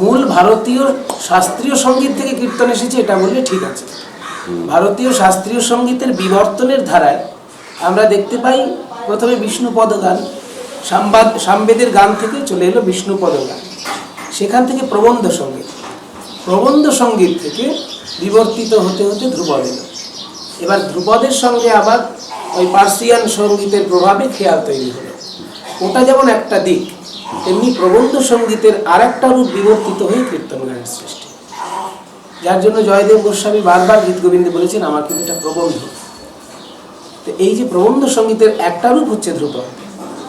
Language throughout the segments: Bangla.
মূল ভারতীয় শাস্ত্রীয় সঙ্গীত থেকে কীর্তন এসেছে এটা বললে ঠিক আছে। ভারতীয় শাস্ত্রীয় সঙ্গীতের বিবর্তনের ধারায় আমরা দেখতে পাই প্রথমে বিষ্ণুপদ গান, সামবেদের গান থেকে চলে এলো বিষ্ণুপদ গান, সেখান থেকে প্রবন্ধ সঙ্গীত, প্রবন্ধ সঙ্গীত থেকে বিবর্তিত হতে হতে ধ্রুপদ এলো। এবার ধ্রুপদের সঙ্গে আবার ওই পার্সিয়ান সঙ্গীতের প্রভাবে খেয়াল তৈরি হলো। ওটা যেমন একটা দিক, তেমনি প্রবন্ধ সঙ্গীতের আর একটা রূপ বিবর্তিত হয়ে কীর্তন গানের সৃষ্টি, যার জন্য জয়দেব গোস্বামী বারবার গীত গোবিন্দে বলেছেন আমার কিন্তু এটা প্রবন্ধ। তো এই যে প্রবন্ধ সঙ্গীতের একটা রূপ হচ্ছে ধ্রুপদ,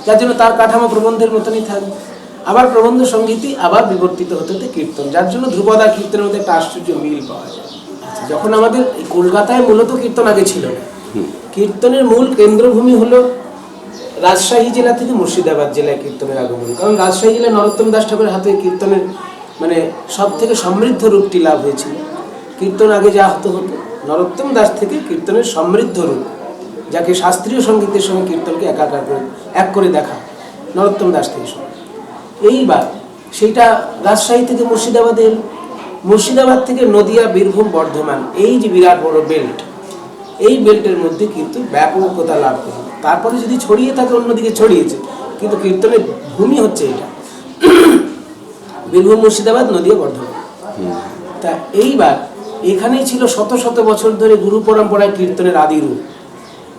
যার জন্য তার কাঠামো প্রবন্ধের মতনই থাকবে। আবার প্রবন্ধ সঙ্গীতই আবার বিবর্তিত হতে হতে কীর্তন, যার জন্য ধ্রুপদ আর কীর্তনের মধ্যে একটা আশ্চর্য মিল পাওয়া যায়। যখন আমাদের এই কলকাতায় মূলত কীর্তন আগে ছিল না, কীর্তনের মূল কেন্দ্রভূমি হলো রাজশাহী জেলা থেকে মুর্শিদাবাদ জেলায় কীর্তনের আগমন। কারণ রাজশাহী জেলায় নরোত্তম দাস ঠাকুরের হাতে কীর্তনের মানে সব থেকে সমৃদ্ধ রূপটি লাভ হয়েছিল। কীর্তন আগে যা হতো নরোত্তম দাস থেকে কীর্তনের সমৃদ্ধ রূপ, যাকে শাস্ত্রীয় সঙ্গীতের সঙ্গে কীর্তনকে একাকার করে এক করে দেখা, নরোত্তম দাস থেকে শুরু। এইবার সেইটা রাজশাহী থেকে মুর্শিদাবাদে এলো, মুর্শিদাবাদ থেকে নদিয়া, বীরভূম, বর্ধমান, এই যে বিরাট বড় বেল্ট, এই বেল্টের মধ্যে কিন্তু ব্যাপকতা লাভ করলো। তারপরে যদি ছড়িয়ে থাকে অন্যদিকে ছড়িয়েছে, কিন্তু কীর্তনের ভূমি হচ্ছে এটা বীরভূম, মুর্শিদাবাদ, নদিয়া, বর্ধমান। তা এইবার এখানেই ছিল শত শত বছর ধরে গুরু পরম্পরায় কীর্তনের আদি রূপ।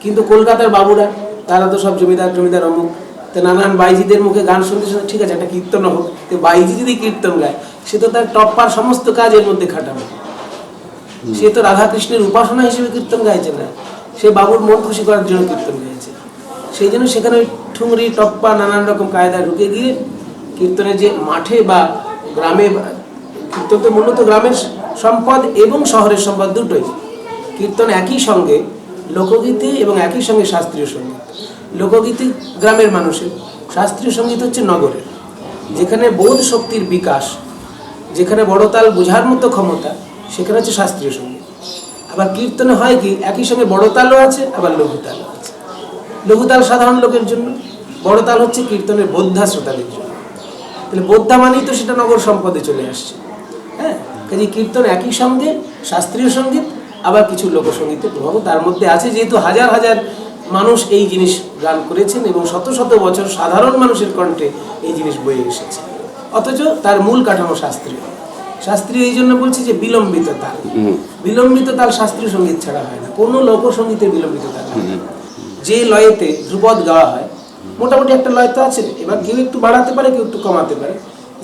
কিন্তু কলকাতার বাবুরা তারা তো সব জমিদার অমুক, তো নানান বাইজিদের মুখে গান শুনতে শুনতে ঠিক আছে একটা কীর্তন হোক, তো বাইজি যদি কীর্তন গায় সে তো তার টপ্পার সমস্ত কাজ এর মধ্যে খাটাবে, সে তো রাধাকৃষ্ণের উপাসনা হিসেবে কীর্তন গাইছে না, সে বাবুর মন খুশি করার জন্য কীর্তন গাইছে। সেই জন্য সেখানে ওই ঠুংরি, টপ্পা, নানান রকম কায়দায় ঢুকে গিয়ে কীর্তনের যে মাঠে বা গ্রামে, কীর্তন তো মূলত গ্রামের সম্পদ এবং শহরের সম্পদ দুটোই। কীর্তন একই সঙ্গে লোকগীতি এবং একই সঙ্গে শাস্ত্রীয় সঙ্গীত। লোকগীতি গ্রামের মানুষের, শাস্ত্রীয় সঙ্গীত হচ্ছে নগরের, যেখানে বোধ শক্তির বিকাশ, যেখানে বড়তাল বোঝার মতো ক্ষমতা, সেখানে হচ্ছে শাস্ত্রীয় সঙ্গীত। আবার কীর্তনে হয় কি একই সঙ্গে বড়তালও আছে আবার লঘুতালও আছে। লঘুতাল সাধারণ লোকের জন্য, বড়তাল হচ্ছে কীর্তনের বোদ্ধা শ্রোতাদের জন্য। তাহলে বোদ্ধা মানেই তো সেটা নগর সম্পদে চলে আসছে। হ্যাঁ, কাজে কীর্তন একই সঙ্গে শাস্ত্রীয় সঙ্গীত আবার কিছু লোকসঙ্গীতের প্রভাবও তার মধ্যে আছে, যেহেতু হাজার হাজার মানুষ এই জিনিস গান করেছেন এবং শত শত বছর সাধারণ মানুষের কণ্ঠে এই জিনিস বয়ে এসেছে, অথচ তার মূল কাঠামো শাস্ত্রীয়। শাস্ত্রীয় এই জন্য বলছি যে বিলম্বিত তাল, বিলম্বিত তাল শাস্ত্রীয় সঙ্গীত ছাড়া হয় না, কোনো লোকসঙ্গীতের বিলম্বিত তাল। যে লয়েতে ধ্রুপদ গাওয়া হয় মোটামুটি একটা লয় তো আছে, এবার কেউ একটু বাড়াতে পারে কেউ একটু কমাতে পারে।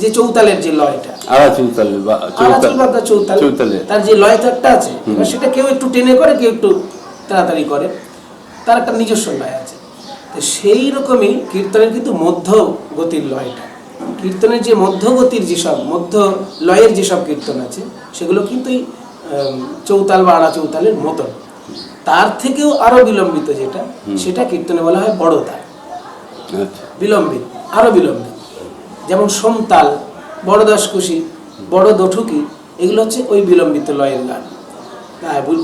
যে চৌতালের যে লয়টা, চৌতাল, তার যে লয় একটা আছে, এবার সেটা কেউ একটু টেনে করে কেউ একটু তাড়াতাড়ি করে, তার একটা নিজস্ব লয় আছে। তো সেই রকমই কীর্তনের কিন্তু মধ্য গতির লয়টা, কীর্তনের যে মধ্য গতির যেসব মধ্য লয়ের যেসব কীর্তন আছে সেগুলো কিন্তু চৌতাল বা আড়া চৌতালের মতন। তার থেকেও আরো বিলম্বিত যেটা, সেটা কীর্তনে বলা হয় বড় তাল, বিলম্বিত, আরো বিলম্বিত। যেমন সোমতাল, বড় দশকুশি, বড় দঠুকি, এগুলো হচ্ছে ওই বিলম্বিত লয়ের গান।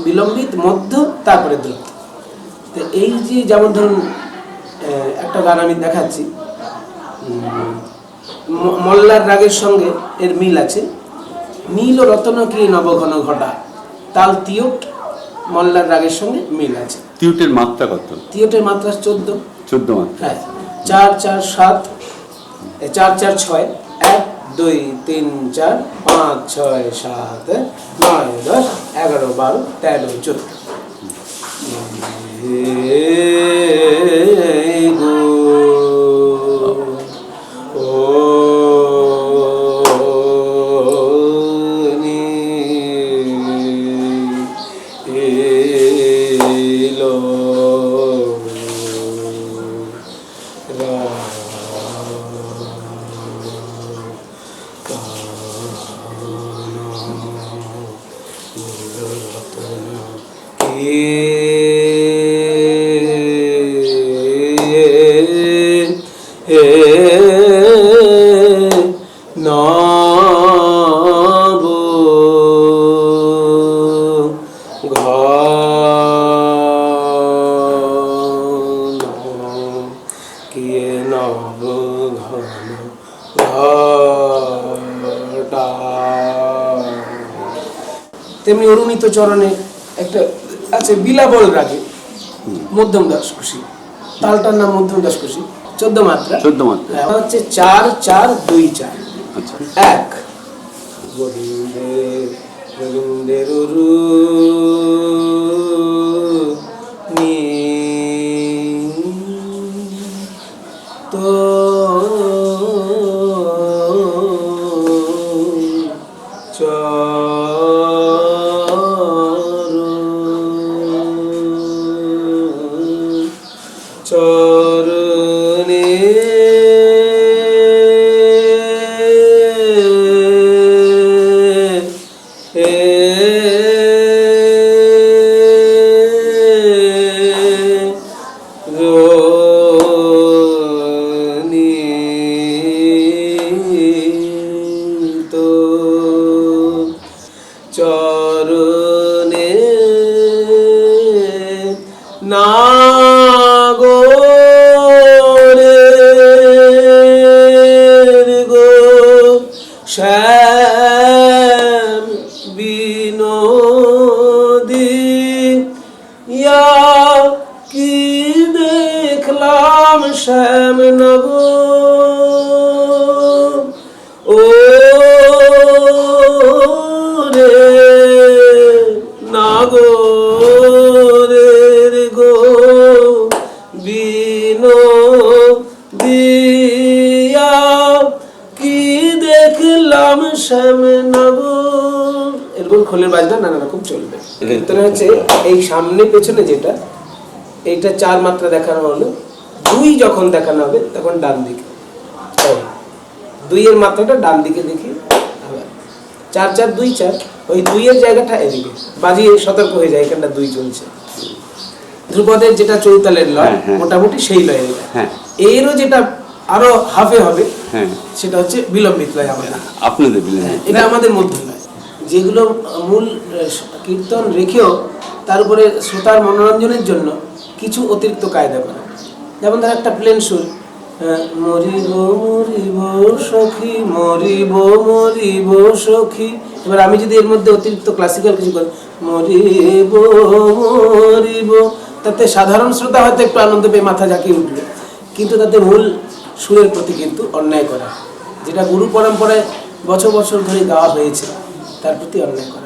বিলম্বিত, মধ্য, তারপরে দ্রুত। তো এই যে যেমন ধরুন একটা গান আমি দেখাচ্ছি, মল্লার রাগের সঙ্গে এর মিল আছে। নীল রতন কি নবঘন ঘটা, তাল তিয়ট, মল্লার রাগের সঙ্গে মিল আছে। তিয়টের মাত্রা কত? তিয়টের মাত্রা 14 মাত্রা। হ্যাঁ, 4 4 7, 4 4 6, 1 2 3 4 5 6 7 9 10 11 12 13 14। তেমনি অরুণিত চরণে একটা আছে বিলাবল রাগে, মধ্যম দশকোষী, তালটার নাম মধ্যম দশকোষী, 14 মাত্রা। 14 মাত্রা। হচ্ছে 4-4-2-4। আচ্ছা। 1 গোবিন্দে গোবিন্দের নি তো চরণে চরণে নাগরের গো শ্যাম বিনোদী ইয়া কি দেখলাম শ্যাম নগর ও রে নাগরের গো বিনোদিয়া কি দেখলাম শ্যাম নগর। এরকম খোলের বাজনা নানা রকম চলবে। কীর্তনে হচ্ছে এই সামনে পেছনে যেটা, এইটা 4 মাত্রা দেখানো হলো, 2 যখন দেখানো হবে তখন ডান দিকে, 2 এর মাত্রাটা ডান দিকে দেখি, আবার 4-4-2-4, ওই 2 এর জায়গাটা এদিকে বাজিয়ে সতর্ক হয়ে যায়, এখানটা 2 চলছে। ধ্রুপদের যেটা চৌতালের লয়, মোটামুটি সেই লয় এটা। এরও যেটা আরো হাফে হবে, সেটা হচ্ছে বিলম্বিত লয় আমাদের, আপনাদের বিলম্বিত, এটা আমাদের মধ্যে নয়। যেগুলো মূল কীর্তন রেখেও তার উপরে শ্রোতার মনোরঞ্জনের জন্য কিছু অতিরিক্ত কায়দা করা, যেমন ধর একটা প্লেন সুর, মরিব মরিব সখী মরিব মরিব সখী, এবার আমি যদি এর মধ্যে অতিরিক্ত ক্লাসিক্যাল কিছু করি, মরিব মরিব, তাতে সাধারণ শ্রোতা হয়তো একটু আনন্দ পেয়ে মাথা ঝাঁকিয়ে উঠবে, কিন্তু তাতে মূল সুরের প্রতি কিন্তু অন্যায় করা, যেটা গুরু পরম্পরায় বছর বছর ধরে গাওয়া হয়েছে তার প্রতি অন্যায় করা।